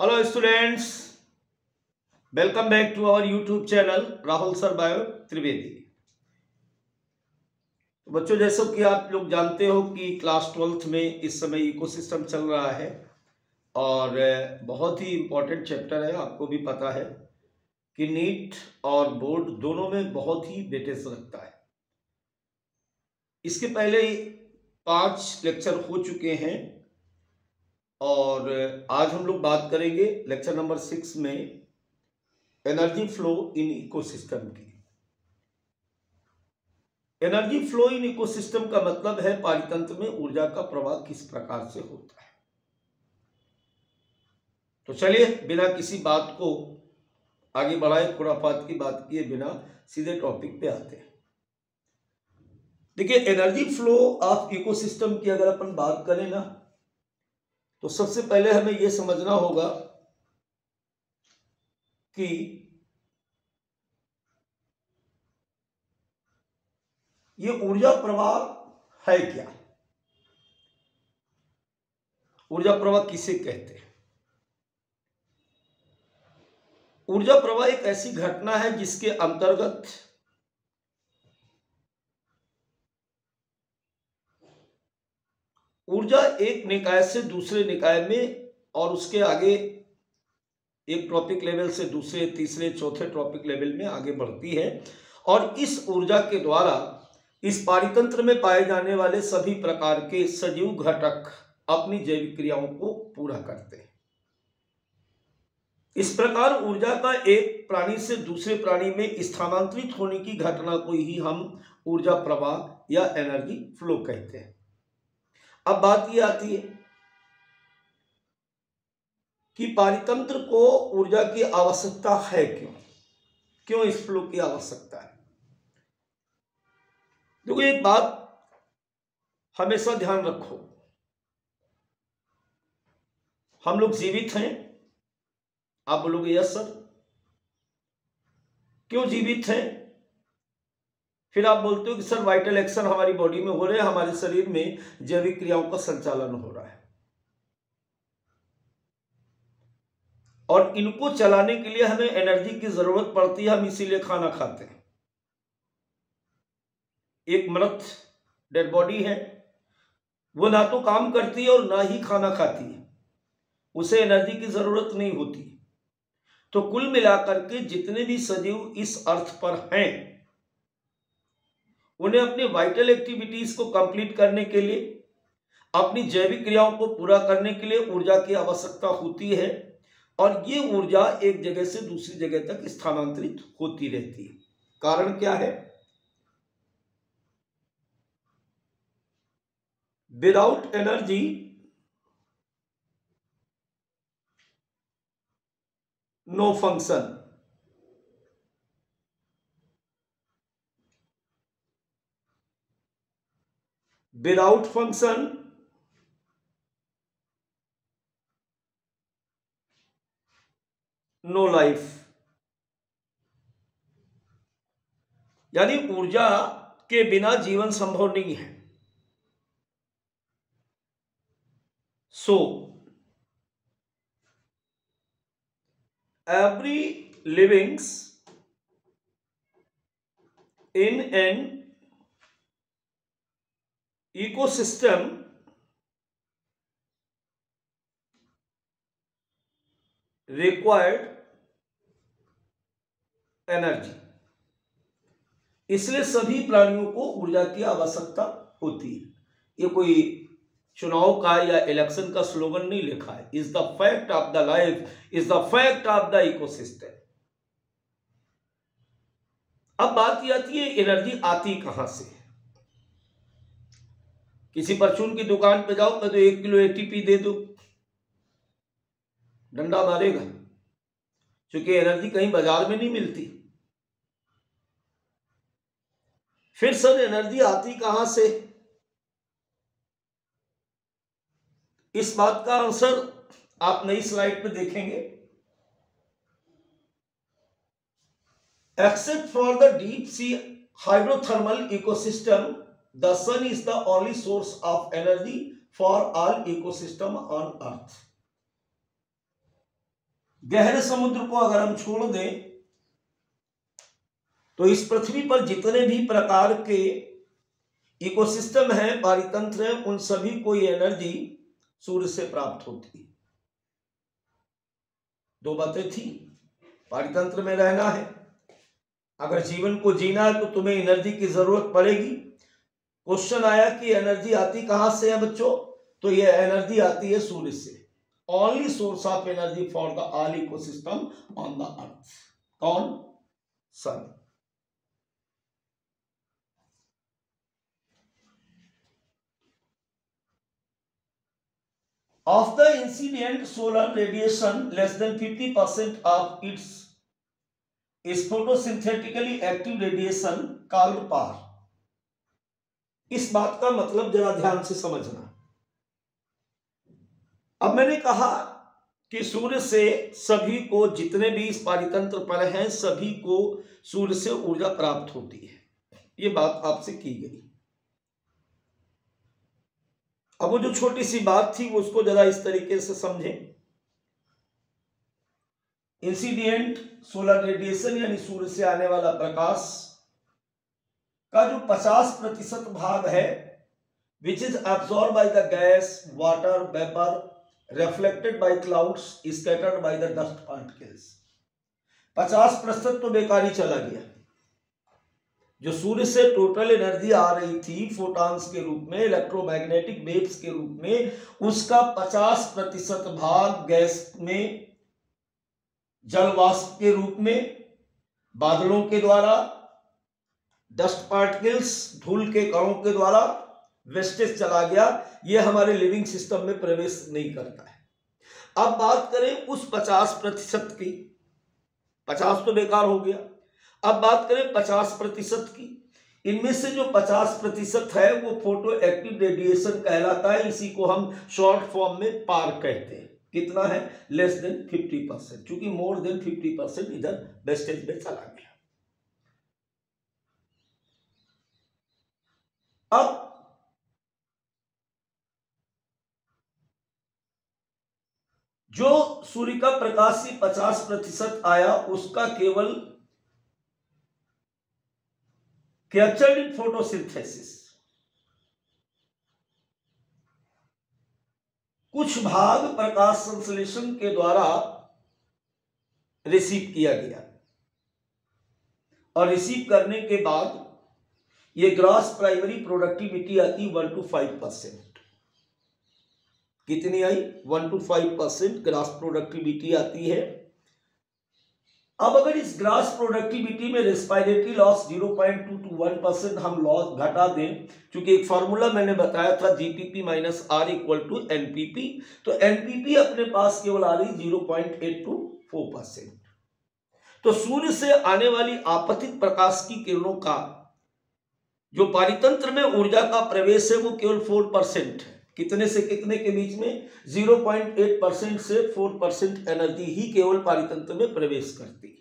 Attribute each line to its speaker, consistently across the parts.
Speaker 1: Hello students, welcome back to our YouTube channel Rahul sir bio Trivedi. तो बच्चों, जैसा कि आप लोग जानते हो कि क्लास 12th में इस समय इकोसिस्टम चल रहा है और बहुत ही इम्पोर्टेंट चैप्टर है। आपको भी पता है कि नीट और बोर्ड दोनों में बहुत ही वेटेज रखता है। इसके पहले 5 लेक्चर हो चुके हैं और आज हम लोग बात करेंगे लेक्चर नंबर 6 में एनर्जी फ्लो इन इकोसिस्टम की। एनर्जी फ्लो इन इकोसिस्टम का मतलब है पारितंत्र में ऊर्जा का प्रवाह किस प्रकार से होता है। तो चलिए बिना किसी बात को आगे बढ़ाए, खुरापात की बात किए बिना सीधे टॉपिक पे आते हैं। देखिए, एनर्जी फ्लो ऑफ इकोसिस्टम की अगर अपन बात करें ना, तो सबसे पहले हमें यह समझना होगा कि ये ऊर्जा प्रवाह है क्या। ऊर्जा प्रवाह किसे कहते हैं? ऊर्जा प्रवाह एक ऐसी घटना है जिसके अंतर्गत ऊर्जा एक निकाय से दूसरे निकाय में और उसके आगे एक ट्रॉपिक लेवल से दूसरे, तीसरे, चौथे ट्रॉपिक लेवल में आगे बढ़ती है और इस ऊर्जा के द्वारा इस पारितंत्र में पाए जाने वाले सभी प्रकार के सजीव घटक अपनी जैविक क्रियाओं को पूरा करते हैं। इस प्रकार ऊर्जा का एक प्राणी से दूसरे प्राणी में स्थानांतरित होने की घटना को ही हम ऊर्जा प्रवाह या एनर्जी फ्लो कहते हैं। अब बात यह आती है कि पारितंत्र को ऊर्जा की आवश्यकता है क्यों इस फ्लो की आवश्यकता है। देखो, एक बात हमेशा ध्यान रखो, हम लोग जीवित हैं। आप बोलोगे यस सर, क्यों जीवित हैं? फिर आप बोलते हो कि सर वाइटल एक्शन हमारी बॉडी में हो रहे हैं, हमारे शरीर में जैविक क्रियाओं का संचालन हो रहा है और इनको चलाने के लिए हमें एनर्जी की जरूरत पड़ती है, हम इसीलिए खाना खाते हैं। एक मृत डेड बॉडी है, वो ना तो काम करती है और ना ही खाना खाती है, उसे एनर्जी की जरूरत नहीं होती। तो कुल मिलाकर के जितने भी सजीव इस अर्थ पर हैं, उन्हें अपने वाइटल एक्टिविटीज को कंप्लीट करने के लिए, अपनी जैविक क्रियाओं को पूरा करने के लिए ऊर्जा की आवश्यकता होती है और ये ऊर्जा एक जगह से दूसरी जगह तक स्थानांतरित होती रहती है। कारण क्या है? Without energy no function. Without function no life. यानी ऊर्जा के बिना जीवन संभव नहीं है। सो every livings in an ecosystem required energy। इसलिए सभी प्राणियों को ऊर्जा की आवश्यकता होती है। ये कोई चुनाव का या इलेक्शन का स्लोगन नहीं लिखा है। Is the fact of the life, is the fact of the ecosystem. अब बात यह आती है एनर्जी आती कहां से। किसी परचून की दुकान पे जाओ, तो 1 किलो एटीपी दे दो, डंडा मारेगा, क्योंकि एनर्जी कहीं बाजार में नहीं मिलती। फिर सर एनर्जी आती कहां से? इस बात का आंसर आप नई स्लाइड पे देखेंगे। Except for the deep sea hydrothermal ecosystem, the sun is the only source of energy for all ecosystem on earth. गहरे समुद्र को अगर हम छोड़ दें तो इस पृथ्वी पर जितने भी प्रकार के इकोसिस्टम है, पारितंत्र है, उन सभी को ये एनर्जी सूर्य से प्राप्त होती है। दो बातें थी, पारितंत्र में रहना है, अगर जीवन को जीना है तो तुम्हें एनर्जी की जरूरत पड़ेगी। क्वेश्चन आया कि एनर्जी आती कहां से है बच्चों, तो ये एनर्जी आती है सूर्य से। Only source of energy for the all ecosystem on the earth, कौन? सन। Of the incident solar radiation, less than 50% of its is photosynthetically active radiation called PAR। इस बात का मतलब जरा ध्यान से समझना। अब मैंने कहा कि सूर्य से सभी को, जितने भी इस पारितंत्र पर हैं, सभी को सूर्य से ऊर्जा प्राप्त होती है, ये बात आपसे की गई। अब वो जो छोटी सी बात थी उसको जरा इस तरीके से समझें। इंसिडेंट सोलर रेडिएशन यानी सूर्य से आने वाला प्रकाश का जो 50% भाग है, which is absorb by the gas, water, vapour, reflected by clouds, scattered by the dust particles. 50% तो बेकार ही चला गया। जो सूर्य से टोटल एनर्जी आ रही थी फोटॉन्स के रूप में, इलेक्ट्रोमैग्नेटिक वेव्स के रूप में, उसका 50% भाग गैस में, जल वाष्प के रूप में, बादलों के द्वारा, डस्ट पार्टिकल्स, धूल के कणों के द्वारा वेस्टेज चला गया। ये हमारे लिविंग सिस्टम में प्रवेश नहीं करता है। अब बात करें उस 50% की, 50 तो बेकार हो गया। अब बात करें 50% की। इनमें से जो 50% है वो फोटो एक्टिव रेडिएशन कहलाता है। इसी को हम शॉर्ट फॉर्म में पार कहते हैं। कितना है? लेस देन 50%, क्योंकि मोर देन 50% इधर वेस्टेज में चला गया। अब जो सूर्य का प्रकाश से 50% आया, उसका केवल कैप्चर्ड इन फोटोसिंथेसिस, कुछ भाग प्रकाश संश्लेषण के द्वारा रिसीव किया गया, और रिसीव करने के बाद ये ग्रॉस प्राइमरी प्रोडक्टिविटी आती 1 to 5%। कितनी आई? 1 to 5% ग्रॉस प्रोडक्टिविटी आती है। अब अगर इस ग्रॉस प्रोडक्टिविटी में रेस्पिरेटरी लॉस 0.2 to 1% हम लॉस घटा दें, क्योंकि एक फॉर्मूला मैंने बताया था GPP minus R equal to NPP, तो एनपीपी अपने पास केवल आ रही 0.8 to 4%। तो सूर्य से आने वाली आपतित प्रकाश की किरणों का जो पारितंत्र में ऊर्जा का प्रवेश है वो केवल 4% है। कितने से कितने के बीच में? 0.8% से 4% एनर्जी ही केवल पारितंत्र में प्रवेश करती है।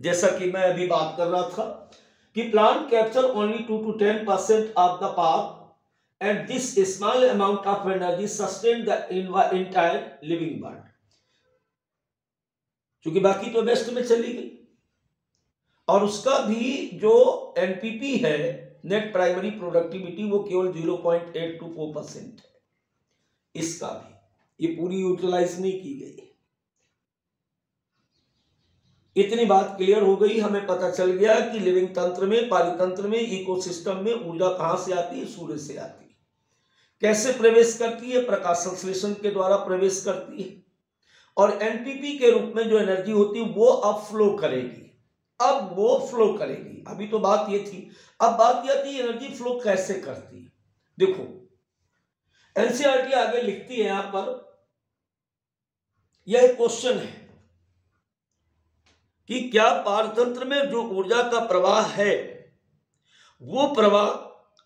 Speaker 1: जैसा कि मैं अभी बात कर रहा था कि plant capture only 2 to 10% of the power and this small amount of energy sustain the entire living bird. क्योंकि बाकी तो वेस्ट में चली गई, और उसका भी जो एनपीपी है, नेट प्राइमरी प्रोडक्टिविटी, वो केवल 0.8 to 4% है। इसका भी ये पूरी यूटिलाइज नहीं की गई। इतनी बात क्लियर हो गई, हमें पता चल गया कि लिविंग तंत्र में, पारितंत्र में, इकोसिस्टम में ऊर्जा कहां से आती है? सूर्य से आती है। कैसे प्रवेश करती है? प्रकाश संश्लेषण के द्वारा प्रवेश करती है, और एनपीपी के रूप में जो एनर्जी होती है वो अब फ्लो करेगी। अब वो फ्लो करेगी। अभी तो बात ये थी, अब बात यह थी एनर्जी फ्लो कैसे करती है। देखो एनसीईआरटी आगे लिखती है यहां पर, यह एक क्वेश्चन है कि क्या पारतंत्र में जो ऊर्जा का प्रवाह है वो प्रवाह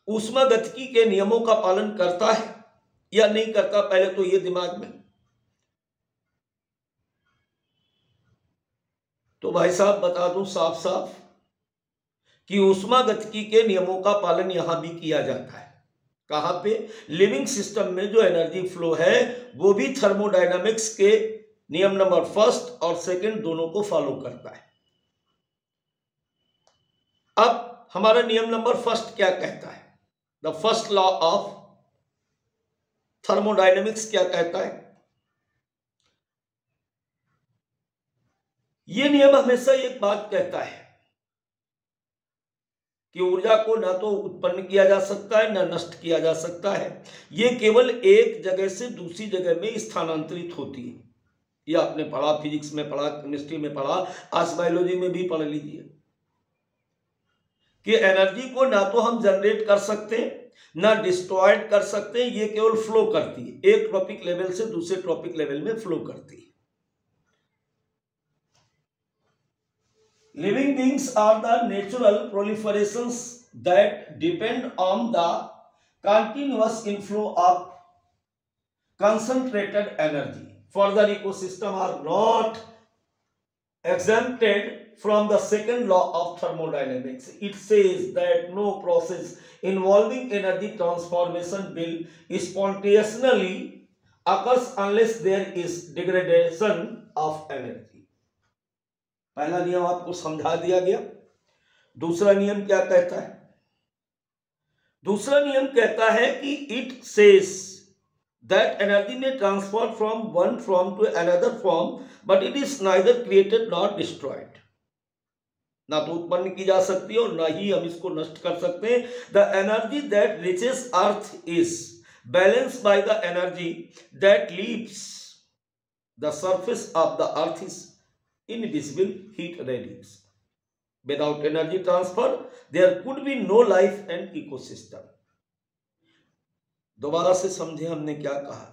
Speaker 1: ऊष्मागतिकी के नियमों का पालन करता है या नहीं करता? पहले तो ये दिमाग में। तो भाई साहब बता दूं साफ साफ कि ऊष्मागतिकी के नियमों का पालन यहां भी किया जाता है। कहां पे? लिविंग सिस्टम में जो एनर्जी फ्लो है वो भी थर्मोडायनामिक्स के नियम नंबर फर्स्ट और सेकंड दोनों को फॉलो करता है। अब हमारा नियम नंबर फर्स्ट क्या कहता है? The first law of thermodynamics क्या कहता है? यह नियम हमेशा एक बात कहता है कि ऊर्जा को ना तो उत्पन्न किया जा सकता है ना नष्ट किया जा सकता है, यह केवल एक जगह से दूसरी जगह में स्थानांतरित होती है। यह आपने पढ़ा, फिजिक्स में पढ़ा, केमिस्ट्री में पढ़ा, आज बायोलॉजी में भी पढ़ लीजिए कि एनर्जी को ना तो हम जनरेट कर सकते हैं ना डिस्ट्रॉयड कर सकते हैं, ये केवल फ्लो करती है, एक ट्रॉपिक लेवल से दूसरे ट्रॉपिक लेवल में फ्लो करती है। Living beings are the natural proliferations that depend on the continuous inflow of concentrated energy. Further, ecosystem are not exempted from the second law of thermodynamics. It says that no process involving energy transformation will spontaneously occurs unless there is degradation of energy. पहला नियम आपको समझा दिया गया। दूसरा नियम क्या कहता है? दूसरा नियम कहता है कि it says that energy may transfer from one form to another form but it is neither created not destroyed. ना तो उत्पन्न की जा सकती है और ना ही हम इसको नष्ट कर सकते हैं। The energy that reaches earth is balanced by the energy that leaves the surface of the earth is invisible heat radiance. Without energy transfer, there could be no life and ecosystem. दोबारा से समझे हमने क्या कहा?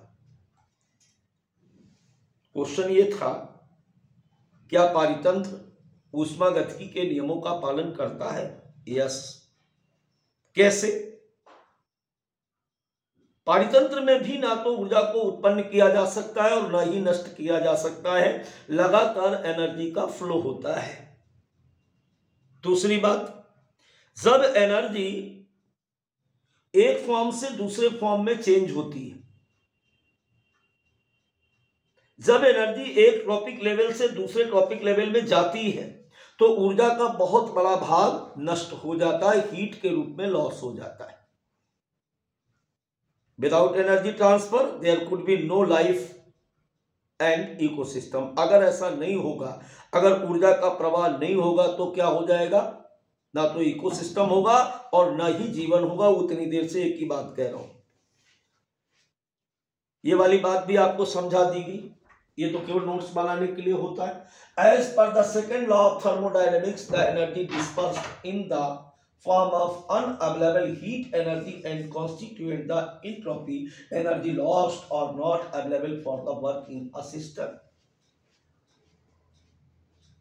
Speaker 1: Question ये था, क्या पारितंत्र ऊष्मागतिकी के नियमों का पालन करता है? यस। कैसे? पारितंत्र में भी ना तो ऊर्जा को उत्पन्न किया जा सकता है और ना ही नष्ट किया जा सकता है, लगातार एनर्जी का फ्लो होता है। दूसरी बात, जब एनर्जी एक फॉर्म से दूसरे फॉर्म में चेंज होती है, जब एनर्जी एक ट्रॉपिक लेवल से दूसरे ट्रॉपिक लेवल में जाती है तो ऊर्जा का बहुत बड़ा भाग नष्ट हो जाता है, हीट के रूप में लॉस हो जाता है। Without energy transfer, there could be no life and ecosystem. अगर ऐसा नहीं होगा, अगर ऊर्जा का प्रवाह नहीं होगा तो क्या हो जाएगा? ना तो इकोसिस्टम होगा और ना ही जीवन होगा। उतनी देर से एक ही बात कह रहा हूं, ये वाली बात भी आपको समझा दी गई, ये तो केवल नोट्स बनाने के लिए होता है। As per the second law of thermodynamics, the energy dispersed in the form of unavailable heat energy and constitute the entropy energy lost or not available for the working a system.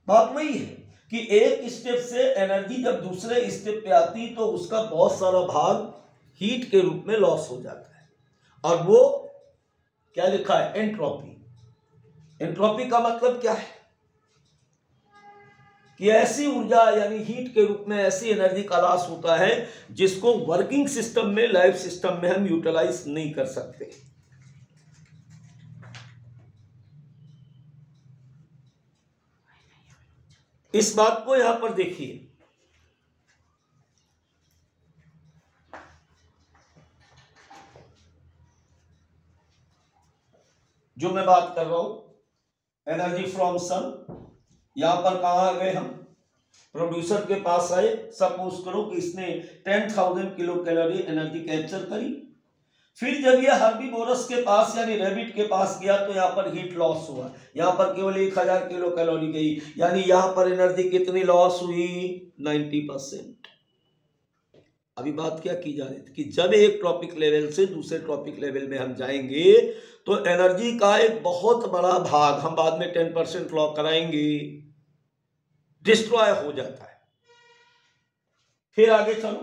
Speaker 1: बात वही है कि एक step से energy जब दूसरे step पे आती तो उसका बहुत सारा भाग हीट के रूप में लॉस हो जाता है, और वो क्या लिखा है? एंट्रोपी। एंट्रोपी का मतलब क्या है? कि ऐसी ऊर्जा यानी हीट के रूप में ऐसी एनर्जी का लॉस होता है जिसको वर्किंग सिस्टम में, लाइफ सिस्टम में हम यूटिलाइज नहीं कर सकते। इस बात को यहां पर देखिए, जो मैं बात कर रहा हूं एनर्जी फ्रॉम सन, यहां पर कहां आ गए हम? प्रोड्यूसर के पास आए। सपोज करो कि इसने 10,000 किलो कैलोरी एनर्जी कैप्चर करी। फिर जब यह हर्बीवोरस के पास यानी रैबिट के पास गया तो यहां पर हीट लॉस हुआ, यहां पर केवल 1000 किलो कैलोरी गई, यानी यहां पर एनर्जी कितनी लॉस हुई? 90%। अभी बात क्या की जा रही थी कि जब एक ट्रॉपिक लेवल से दूसरे ट्रॉपिक लेवल में हम जाएंगे तो एनर्जी का एक बहुत बड़ा भाग, हम बाद में 10% लॉ कराएंगे, डिस्ट्रॉय हो जाता है। फिर आगे चलो,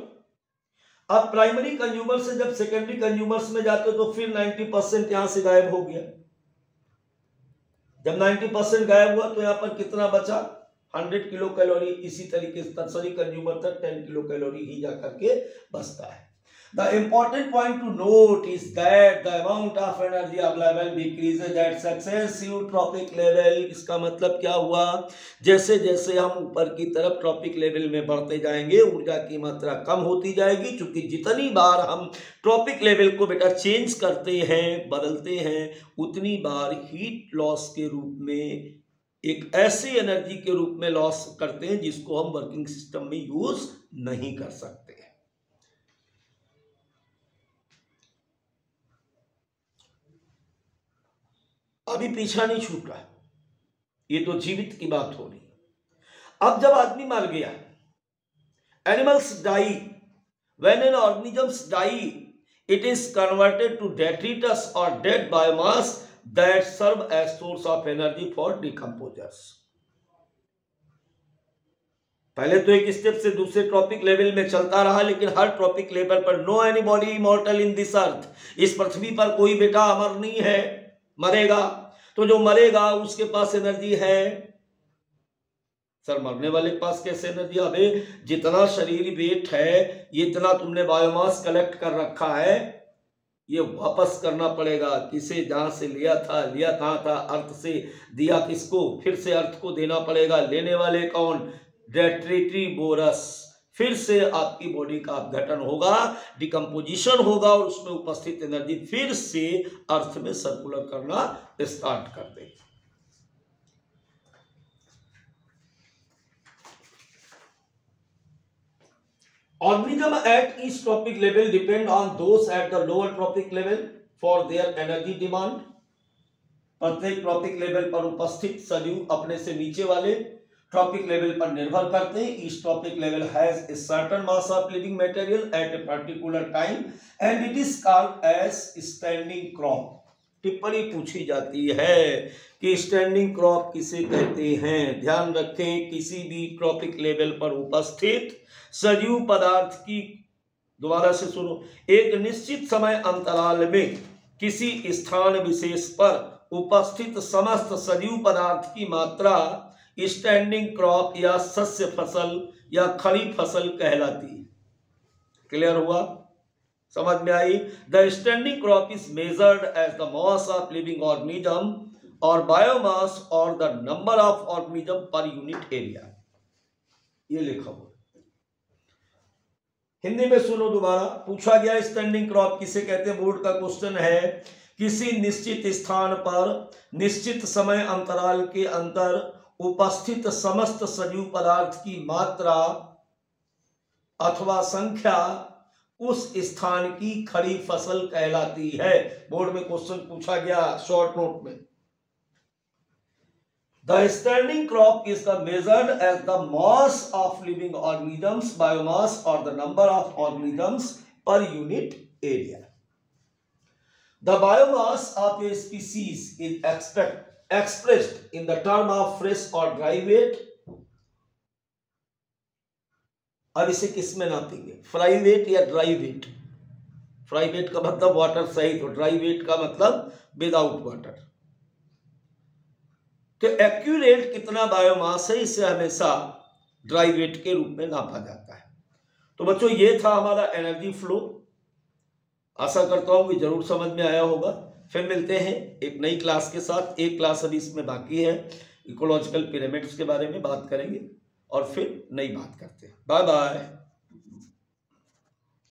Speaker 1: अब प्राइमरी कंज्यूमर से जब सेकेंडरी कंज्यूमर्स में जाते हो तो फिर 90% यहां से गायब हो गया। जब 90% गायब हुआ तो यहां पर कितना बचा? 100 किलो कैलोरी, इसी तरीके से टर्सरी कंज्यूमर तक 10 किलो कैलोरी ही जा करके बचता है। The important point to note is that the amount of energy available decreases at successive trophic level। इसका मतलब क्या हुआ, जैसे जैसे हम ऊपर की तरफ ट्रॉपिक लेवल में बढ़ते जाएंगे ऊर्जा की मात्रा कम होती जाएगी, क्योंकि जितनी बार हम ट्रॉपिक लेवल को बेटा चेंज करते हैं, बदलते हैं, उतनी बार हीट लॉस के रूप में, एक ऐसी एनर्जी के रूप में लॉस करते हैं जिसको हम वर्किंग सिस्टम में यूज नहीं कर सकते। अभी पीछा नहीं छूट रहा, ये तो जीवित की बात हो रही। अब जब आदमी मर गया, animals die, when an organisms die it is converted to detritus और dead biomass that serve as source of energy for decomposers. पहले तो एक स्टेप से दूसरे ट्रॉपिक लेवल में चलता रहा, लेकिन हर ट्रॉपिक लेवल पर no anybody immortal in this earth, इस पृथ्वी पर कोई बेटा अमर नहीं है, मरेगा। तो जो मरेगा उसके पास एनर्जी है। सर मरने वाले के पास कैसे एनर्जी? अबे जितना शरीर वेट है, ये इतना तुमने बायोमास कलेक्ट कर रखा है, ये वापस करना पड़ेगा। किसे जहां से लिया था, लिया कहां था? अर्थ से। दिया किसको? फिर से अर्थ को देना पड़ेगा। लेने वाले कौन? डेट्रिटरी बोरस। फिर से आपकी बॉडी का अपघटन होगा, डिकम्पोजिशन होगा, और उसमें उपस्थित एनर्जी फिर से अर्थ में सर्कुलर करना स्टार्ट कर देगी। Organism at each tropic level depend on those at the lower tropic level for their energy demand। प्रत्येक ट्रॉपिक लेवल पर उपस्थित सजीव अपने से नीचे वाले ट्रॉपिक लेवल पर निर्भर करते हैं। Each trophic level has a certain mass of living material at a particular time and it is called as standing crop. टिप्पणी पूछी जाती है कि स्टैंडिंग क्रॉप किसे कहते हैं। ध्यान रखें, किसी भी ट्रॉपिक लेवल पर उपस्थित सजीव पदार्थ की, दोबारा से सुनो, एक निश्चित समय अंतराल में किसी स्थान विशेष पर उपस्थित समस्त सजीव पदार्थ की मात्रा स्टैंडिंग क्रॉप या सस्य फसल या खड़ी फसल कहलाती है। क्लियर हुआ? समझ में आई? The standing crop is measured as the mass of living organism और बायोमास और the number of organism per unit area. ये लिखा हुआ। हिंदी में सुनो दोबारा। पूछा गया स्टैंडिंग क्रॉप किसे कहते हैं? बोर्ड का क्वेश्चन है। किसी निश्चित स्थान पर निश्चित समय अंतराल के अंतर उपस्थित समस्त सजीव पदार्थ की मात्रा अथवा संख्या उस स्थान की खड़ी फसल कहलाती है। बोर्ड में क्वेश्चन पूछा गया शॉर्ट नोट में। The standing crop is the measured as the mass of living organisms, biomass or the number of organisms per unit area. The biomass of a species is expressed in the term of fresh or dry weight। अब इसे किस में नापेंगे? Fry wait या dry wait? Fry wait का मतलब water सहित, और dry wait का मतलब विदाउट वाटर। तो एक्यूरेट कितना बायोमास है, इसे हमेशा ड्राई वेट के रूप में नापा जाता है। तो बच्चों ये था हमारा एनर्जी फ्लो। आशा करता हूं कि जरूर समझ में आया होगा। फिर मिलते हैं एक नई क्लास के साथ। एक क्लास अभी इसमें बाकी है, इकोलॉजिकल पिरामिड्स के बारे में बात करेंगे और फिर नई बात करते हैं। Bye bye.